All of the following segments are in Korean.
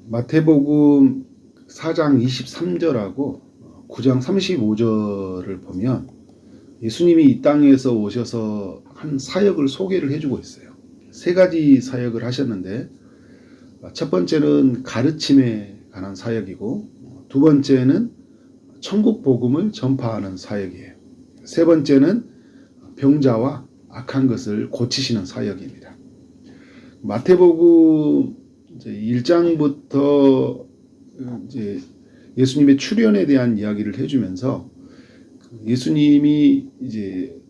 마태복음 4장 23절하고 9장 35절을 보면 예수님이 이 땅에서 오셔서 한 사역을 소개를 해주고 있어요. 세 가지 사역을 하셨는데, 첫 번째는 가르침에 관한 사역이고, 두 번째는 천국 복음을 전파하는 사역이에요. 세 번째는 병자와 악한 것을 고치시는 사역입니다. 마태복음 1장부터 이제 예수님의 출현에 대한 이야기를 해주면서, 예수님이 이제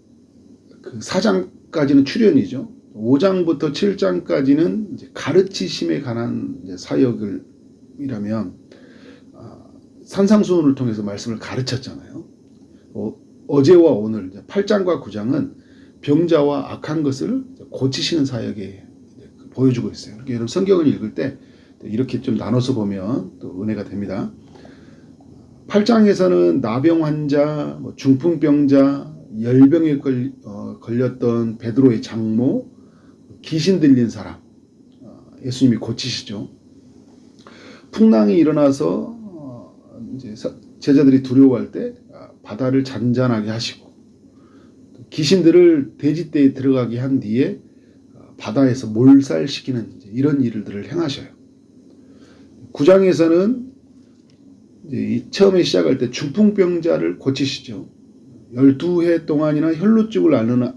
그 4장까지는 출현이죠. 5장부터 7장까지는 이제 가르치심에 관한 이제 사역이라면, 산상수훈을 통해서 말씀을 가르쳤잖아요. 어제와 오늘 8장과 9장은 병자와 악한 것을 고치시는 사역에 보여주고 있어요. 여러분 성경을 읽을 때 이렇게 좀 나눠서 보면 또 은혜가 됩니다. 8장에서는 나병 환자, 중풍병자, 열병에 걸렸던 베드로의 장모, 귀신 들린 사람, 예수님이 고치시죠. 풍랑이 일어나서 이제 제자들이 두려워할 때 바다를 잔잔하게 하시고, 귀신들을 돼지떼에 들어가게 한 뒤에 바다에서 몰살시키는 이런 일들을 행하셔요. 9장에서는 이제 처음에 시작할 때 중풍병자를 고치시죠. 12해 동안이나 혈루증을 앓는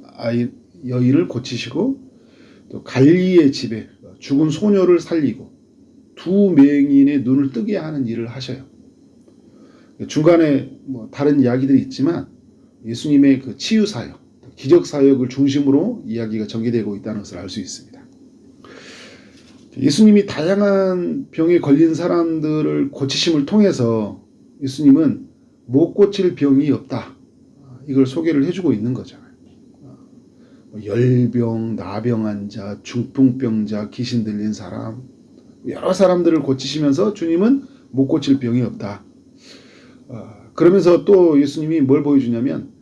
여인을 고치시고, 또 갈리의 집에 죽은 소녀를 살리고 두 맹인의 눈을 뜨게 하는 일을 하셔요. 중간에 다른 이야기들이 있지만 예수님의 그 치유 사역, 기적 사역을 중심으로 이야기가 전개되고 있다는 것을 알 수 있습니다. 예수님이 다양한 병에 걸린 사람들을 고치심을 통해서 예수님은 못 고칠 병이 없다, 이걸 소개를 해주고 있는 거잖아요. 열병, 나병 환자, 중풍병자, 귀신 들린 사람, 여러 사람들을 고치시면서 주님은 못 고칠 병이 없다. 그러면서 또 예수님이 뭘 보여주냐면,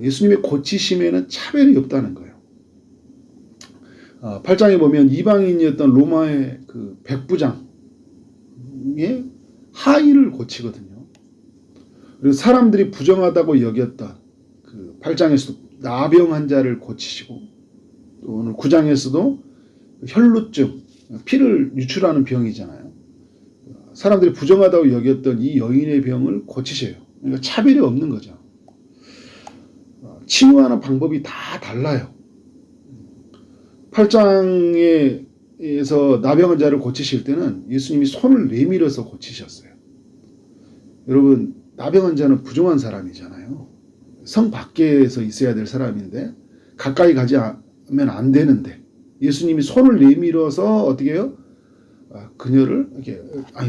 예수님의 고치심에는 차별이 없다는 거예요. 8장에 보면 이방인이었던 로마의 그 백부장의 하의를 고치거든요. 그리고 사람들이 부정하다고 여겼던 그 8장에서도 나병 환자를 고치시고, 또 오늘 9장에서도 혈루증, 피를 유출하는 병이잖아요. 사람들이 부정하다고 여겼던 이 여인의 병을 고치셔요. 그러니까 차별이 없는 거죠. 치유하는 방법이 다 달라요. 8장에서 나병 환자를 고치실 때는 예수님이 손을 내밀어서 고치셨어요. 여러분, 나병 환자는 부정한 사람이잖아요. 성 밖에서 있어야 될 사람인데, 가까이 가지 않으면 안 되는데, 예수님이 손을 내밀어서 어떻게 해요? 그녀를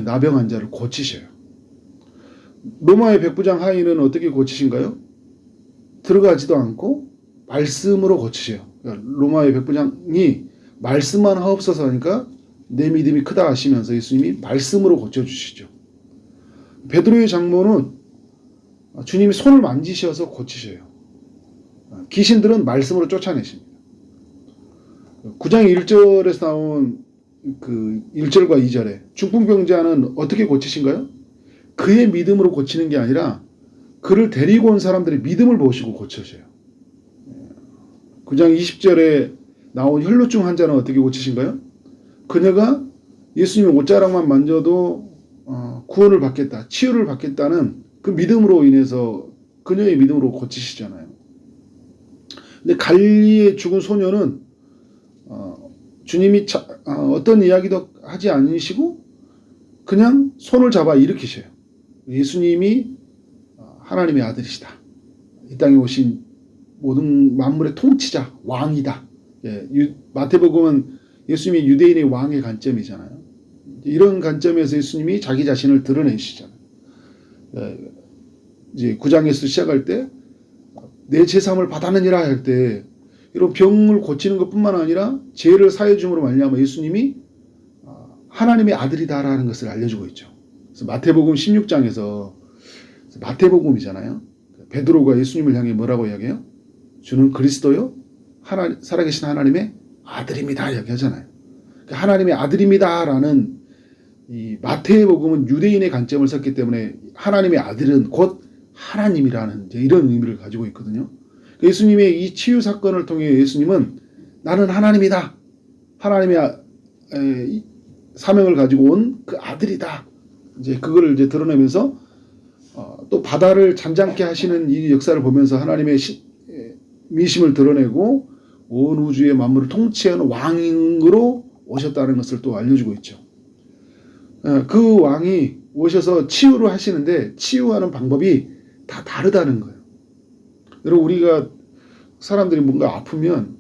나병 환자를 고치셔요. 로마의 백부장 하인은 어떻게 고치신가요? 들어가지도 않고 말씀으로 고치셔요. 그러니까 로마의 백부장이 말씀만 하옵소서 하니까 내 믿음이 크다 하시면서 예수님이 말씀으로 고쳐주시죠. 베드로의 장모는 주님이 손을 만지셔서 고치셔요. 귀신들은 말씀으로 쫓아내십니다. 9장 1절에서 나온 그 1절과 2절에 중풍병자는 어떻게 고치신가요? 그의 믿음으로 고치는 게 아니라 그를 데리고 온 사람들의 믿음을 보시고 고쳐져요. 9장 20절에 나온 혈루증 환자는 어떻게 고치신가요? 그녀가 예수님의 옷자락만 만져도 구원을 받겠다, 치유를 받겠다는 그 믿음으로 인해서 그녀의 믿음으로 고치시잖아요. 근데 갈리에 죽은 소녀는 주님이 어떤 이야기도 하지 않으시고 그냥 손을 잡아 일으키셔요. 예수님이 하나님의 아들이시다, 이 땅에 오신 모든 만물의 통치자, 왕이다. 마태복음은 예수님이 유대인의 왕의 관점이잖아요. 이런 관점에서 예수님이 자기 자신을 드러내시잖아요. 이제 9장에서 시작할 때 내 제사함을 받았느니라 할 때, 이런 병을 고치는 것뿐만 아니라 죄를 사해 줌으로 말미암아 예수님이 하나님의 아들이다라는 것을 알려주고 있죠. 그래서 마태복음 16장에서, 마태복음이잖아요. 베드로가 예수님을 향해 뭐라고 이야기해요? 주는 그리스도요, 살아계신 하나님의 아들입니다 이야기하잖아요. 하나님의 아들입니다라는 이 마태복음은 유대인의 관점을 썼기 때문에 하나님의 아들은 곧 하나님이라는 이제 이런 의미를 가지고 있거든요. 예수님의 이 치유 사건을 통해 예수님은 나는 하나님이다. 하나님의 사명을 가지고 온 그 아들이다. 이제 그거를 이제 드러내면서 또 바다를 잠잠케 하시는 이 역사를 보면서 하나님의 미심을 드러내고 온 우주의 만물을 통치하는 왕으로 오셨다는 것을 또 알려주고 있죠. 그 왕이 오셔서 치유를 하시는데 치유하는 방법이 다 다르다는 거예요. 여러분 우리가 사람들이 뭔가 아프면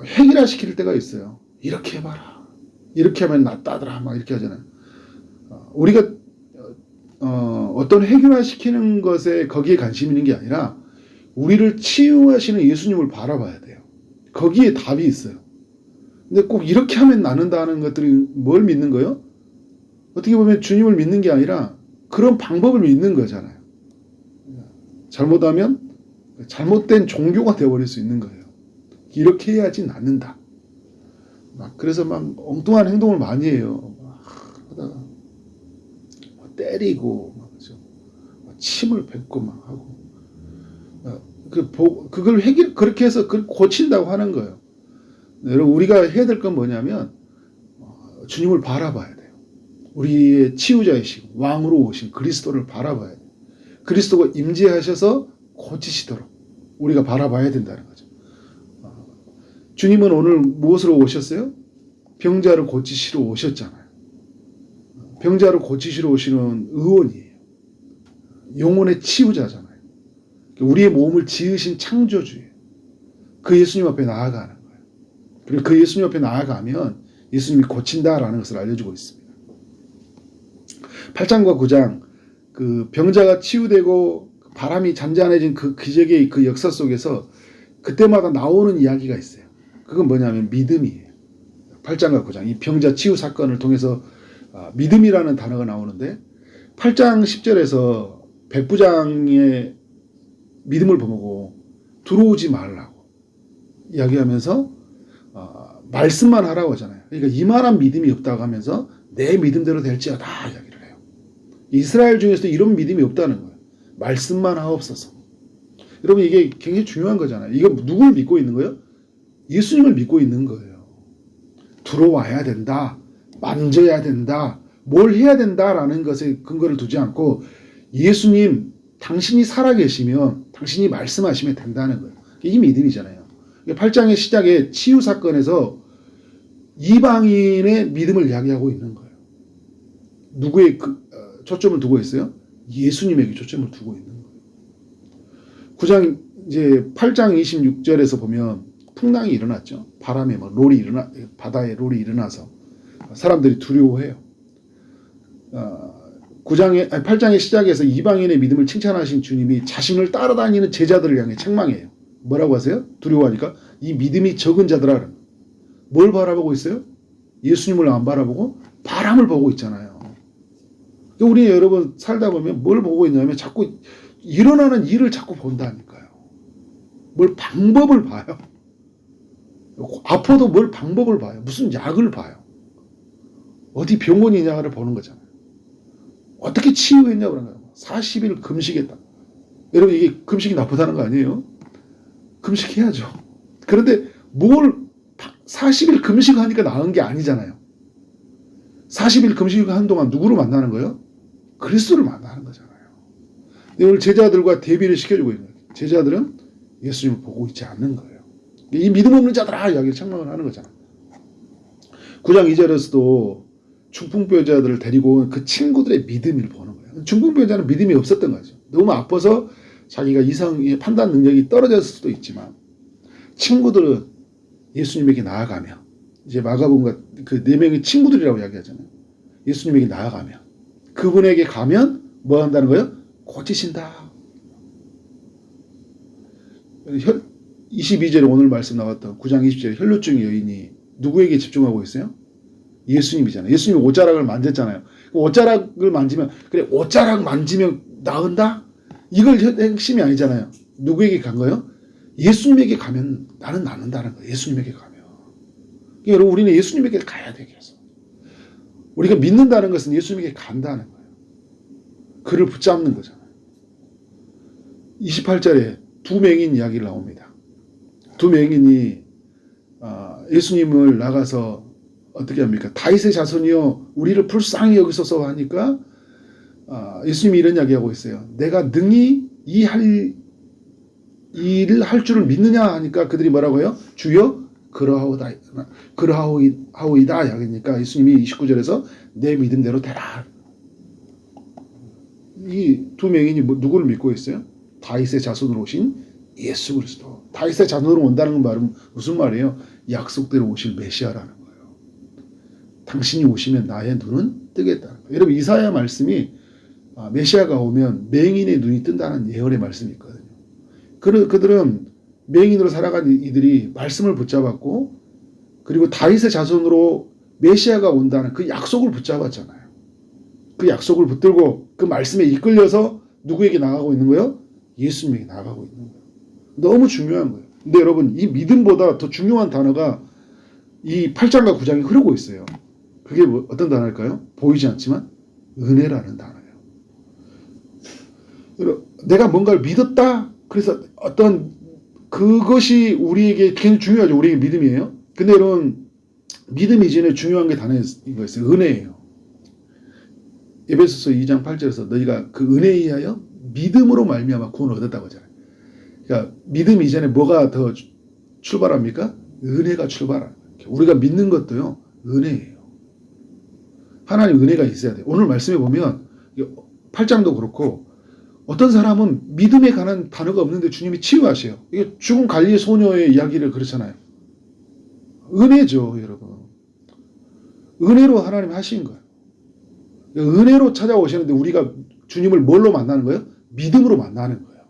해결화 시킬 때가 있어요. 이렇게 해봐라. 이렇게 하면 낫다더라. 막 이렇게 하잖아요. 우리가 어떤 해결화 시키는 것에 거기에 관심 있는 게 아니라 우리를 치유하시는 예수님을 바라봐야 돼요. 거기에 답이 있어요. 근데 꼭 이렇게 하면 낫는다는 것들이 뭘 믿는 거예요? 어떻게 보면 주님을 믿는 게 아니라 그런 방법을 믿는 거잖아요. 잘못하면 잘못된 종교가 되어버릴 수 있는 거예요. 이렇게 해야지 낫는다. 그래서 막 엉뚱한 행동을 많이 해요. 하다가 때리고 침을 뱉고 막 하고 그걸 그렇게 해서 그걸 고친다고 하는 거예요. 여러분 우리가 해야 될 건 뭐냐면 주님을 바라봐야 돼요. 우리의 치유자이시고 왕으로 오신 그리스도를 바라봐야 돼요. 그리스도가 임재하셔서 고치시도록 우리가 바라봐야 된다는 거죠. 주님은 오늘 무엇으로 오셨어요? 병자를 고치시러 오셨잖아요. 병자를 고치시러 오시는 의원이에요. 영혼의 치유자잖아요. 우리의 몸을 지으신 창조주예요. 그 예수님 앞에 나아가는 거예요. 그리고 그 예수님 앞에 나아가면 예수님이 고친다라는 것을 알려주고 있습니다. 8장과 9장 그 병자가 치유되고 바람이 잔잔해진 그 기적의 그 역사 속에서 그때마다 나오는 이야기가 있어요. 그건 뭐냐면 믿음이에요. 8장과 9장 이 병자 치유 사건을 통해서 믿음이라는 단어가 나오는데 8장 10절에서 백부장의 믿음을 보고 들어오지 말라고 이야기하면서 말씀만 하라고 하잖아요. 그러니까 이만한 믿음이 없다고 하면서 내 믿음대로 될지어다 이야기를 해요. 이스라엘 중에서도 이런 믿음이 없다는 거예요. 말씀만 하옵소서. 여러분 이게 굉장히 중요한 거잖아요. 이거 누굴 믿고 있는 거예요? 예수님을 믿고 있는 거예요. 들어와야 된다. 만져야 된다. 뭘 해야 된다라는 것에 근거를 두지 않고 예수님 당신이 살아계시면 당신이 말씀하시면 된다는 거예요. 이 믿음이잖아요. 8장의 시작에 치유 사건에서 이방인의 믿음을 이야기하고 있는 거예요. 누구의 초점을 두고 있어요? 예수님에게 초점을 두고 있는 거예요. 9장 이제 8장 26절에서 보면 풍랑이 일어났죠. 바람에 막 바다에 롤이 일어나서 사람들이 두려워해요. 8장의 시작에서 이방인의 믿음을 칭찬하신 주님이 자신을 따라다니는 제자들을 향해 책망해요. 뭐라고 하세요? 두려워하니까 이 믿음이 적은 자들아. 뭘 바라보고 있어요? 예수님을 안 바라보고 바람을 보고 있잖아요. 우리 여러분 살다 보면 뭘 보고 있냐면 자꾸 일어나는 일을 자꾸 본다니까요. 뭘 방법을 봐요. 아파도 뭘 방법을 봐요. 무슨 약을 봐요. 어디 병원이냐를 보는 거잖아요. 어떻게 치유했냐고 그런 거예요. 40일 금식했다. 여러분 이게 금식이 나쁘다는 거 아니에요? 금식해야죠. 그런데 뭘 40일 금식하니까 나은 게 아니잖아요. 40일 금식한 동안 누구를 만나는 거예요? 그리스도를 만나는 거잖아요. 오늘 제자들과 대비를 시켜주고 있는 거예요. 제자들은 예수님을 보고 있지 않는 거예요. 이 믿음 없는 자들아 이야기를 책망을 하는 거잖아요. 9장 2절에서도 중풍병자들을 데리고 온 그 친구들의 믿음을 보는 거예요. 중풍병자는 믿음이 없었던 거죠. 너무 아파서 자기가 이상의 판단 능력이 떨어졌을 수도 있지만 친구들은 예수님에게 나아가며 이제 마가복음과 그 네 명의 친구들이라고 이야기하잖아요. 예수님에게 나아가며 그분에게 가면 뭐 한다는 거예요? 고치신다. 22절에 오늘 말씀 나왔던 9장 20절에 혈루증 여인이 누구에게 집중하고 있어요? 예수님이잖아요. 예수님이 옷자락을 만졌잖아요. 옷자락을 만지면 그래 옷자락 만지면 나은다? 이걸 핵심이 아니잖아요. 누구에게 간 거예요? 예수님에게 가면 나는 낫는다는 거예요. 예수님에게 가면. 여러분 우리는 예수님에게 가야 되게 해서. 우리가 믿는다는 것은 예수님에게 간다는 거예요. 그를 붙잡는 거잖아요. 28절에 두 맹인 이야기를 나옵니다. 두 맹인이 예수님을 나가서 어떻게 합니까? 다윗의 자손이여 우리를 불쌍히 여기소서 하니까 예수님이 이런 이야기하고 있어요. 내가 능히 이 일을 할 줄을 믿느냐 하니까 그들이 뭐라고 해요? 주여 그러하오이다 하니까 예수님이 29절에서 내 믿음대로 되라. 이 두 명인이 누구를 믿고 있어요? 다윗의 자손으로 오신 예수 그리스도. 다윗의 자손으로 온다는 말은 무슨 말이에요? 약속대로 오실 메시아라는 거예요. 당신이 오시면 나의 눈은 뜨겠다는 거예요. 여러분 이사야 말씀이 메시아가 오면 맹인의 눈이 뜬다는 예언의 말씀이 있거든요. 그들은 맹인으로 살아간 이들이 말씀을 붙잡았고 그리고 다윗의 자손으로 메시아가 온다는 그 약속을 붙잡았잖아요. 그 약속을 붙들고 그 말씀에 이끌려서 누구에게 나가고 있는 거예요? 예수님에게 나가고 있는 거예요. 너무 중요한 거예요. 근데 여러분 이 믿음보다 더 중요한 단어가 이 8장과 9장에 흐르고 있어요. 그게 어떤 단어일까요? 보이지 않지만 은혜라는 단어예요. 내가 뭔가를 믿었다. 그래서 어떤 그것이 우리에게 굉장히 중요하죠. 우리에게 믿음이에요. 근데 여러분 믿음 이전에 중요한 게 단어가 있어요. 은혜예요. 에베소서 2장 8절에서 너희가 그 은혜에 의하여 믿음으로 말미암아 구원을 얻었다고 하잖아요. 그러니까 믿음 이전에 뭐가 더 출발합니까? 은혜가 출발합니다. 우리가 믿는 것도요. 은혜예요. 하나님 은혜가 있어야 돼요. 오늘 말씀해 보면 8장도 그렇고 어떤 사람은 믿음에 관한 단어가 없는데 주님이 치유하세요. 이게 죽은 갈릴리 소녀의 이야기를 그렇잖아요. 은혜죠, 여러분. 은혜로 하나님 하신 거예요. 은혜로 찾아오시는데 우리가 주님을 뭘로 만나는 거예요? 믿음으로 만나는 거예요.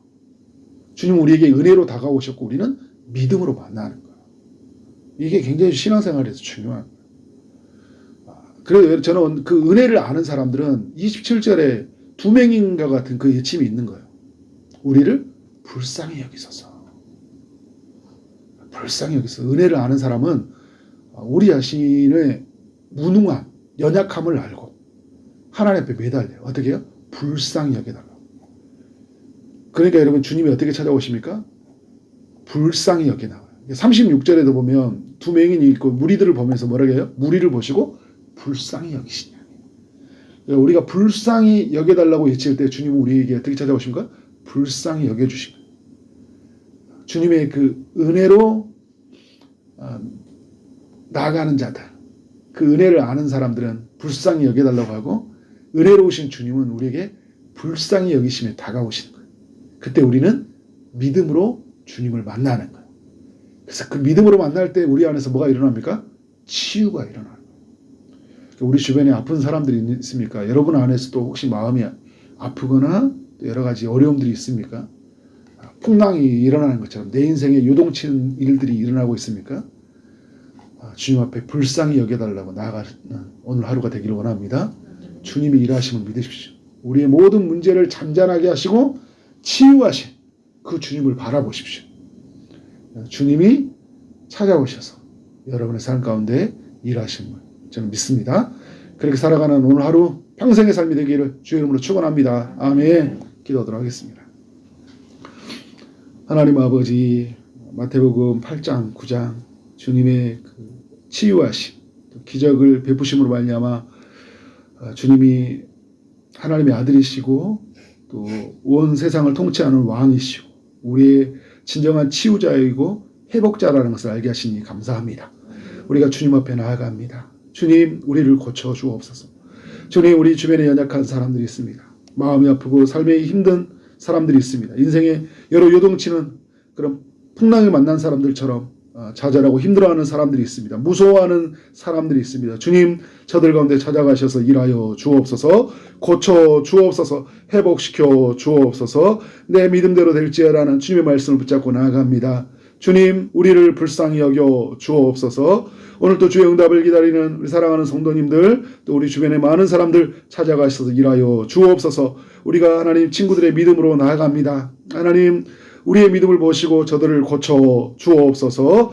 주님은 우리에게 은혜로 다가오셨고 우리는 믿음으로 만나는 거예요. 이게 굉장히 신앙생활에서 중요한 거예요. 그래서 저는 그 은혜를 아는 사람들은 27절에 두 명인가 같은 그 예침이 있는 거예요. 우리를 불쌍히 여기소서. 불쌍히 여기소서. 은혜를 아는 사람은 우리 자신의 무능함, 연약함을 알고 하나님 앞에 매달려요. 어떻게 해요? 불쌍히 여겨달라고. 그러니까 여러분 주님이 어떻게 찾아오십니까? 불쌍히 여겨나와요. 36절에도 보면 두 맹인이 있고 무리들을 보면서 뭐라고 해요? 무리를 보시고 불쌍히 여기시냐. 우리가 불쌍히 여겨달라고 외칠 때 주님은 우리에게 어떻게 찾아오십니까? 불쌍히 여겨주십니다. 주님의 그 은혜로 나아가는 자들, 그 은혜를 아는 사람들은 불쌍히 여겨달라고 하고 은혜로우신 주님은 우리에게 불쌍히 여기심에 다가오시는 거예요. 그때 우리는 믿음으로 주님을 만나는 거예요. 그래서 그 믿음으로 만날 때 우리 안에서 뭐가 일어납니까? 치유가 일어나는 거예요. 우리 주변에 아픈 사람들이 있습니까? 여러분 안에서도 혹시 마음이 아프거나 여러 가지 어려움들이 있습니까? 풍랑이 일어나는 것처럼 내 인생에 요동치는 일들이 일어나고 있습니까? 주님 앞에 불쌍히 여겨달라고 나아가는 오늘 하루가 되기를 원합니다. 주님이 일하심을 믿으십시오. 우리의 모든 문제를 잠잠하게 하시고 치유하신 그 주님을 바라보십시오. 주님이 찾아오셔서 여러분의 삶 가운데 일하심을 저는 믿습니다. 그렇게 살아가는 오늘 하루 평생의 삶이 되기를 주의 이름으로 축원합니다. 아멘. 기도하도록 하겠습니다. 하나님 아버지, 마태복음 8장 9장 주님의 그 치유하심, 기적을 베푸심으로 말미암아 주님이 하나님의 아들이시고 또 온 세상을 통치하는 왕이시고 우리의 진정한 치유자이고 회복자라는 것을 알게 하시니 감사합니다. 우리가 주님 앞에 나아갑니다. 주님, 우리를 고쳐 주옵소서. 주님, 우리 주변에 연약한 사람들이 있습니다. 마음이 아프고 삶에 힘든 사람들이 있습니다. 인생에 여러 요동치는 그런 풍랑을 만난 사람들처럼 좌절하고 힘들어하는 사람들이 있습니다. 무서워하는 사람들이 있습니다. 주님, 저들 가운데 찾아가셔서 일하여 주옵소서, 고쳐 주옵소서, 회복시켜 주옵소서, 내 믿음대로 될지어라는 주님의 말씀을 붙잡고 나아갑니다. 주님, 우리를 불쌍히 여겨 주옵소서. 오늘 또 주의 응답을 기다리는 우리 사랑하는 성도님들, 또 우리 주변의 많은 사람들 찾아가셔서 일하여 주옵소서. 우리가 하나님 친구들의 믿음으로 나아갑니다. 하나님, 우리의 믿음을 보시고 저들을 고쳐 주옵소서.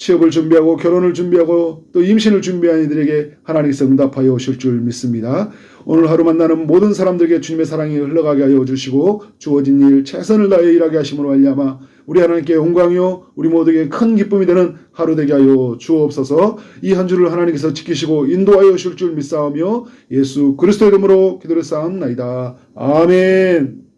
취업을 준비하고 결혼을 준비하고 또 임신을 준비한 이들에게 하나님께서 응답하여 오실 줄 믿습니다. 오늘 하루 만나는 모든 사람들에게 주님의 사랑이 흘러가게 하여 주시고 주어진 일 최선을 다하여 일하게 하심으로 말미암아 우리 하나님께 영광이요 우리 모두에게 큰 기쁨이 되는 하루 되게 하여 주옵소서. 이 한 주를 하나님께서 지키시고 인도하여 오실 줄 믿사오며 예수 그리스도의 이름으로 기도를 쌓옵나이다. 아멘.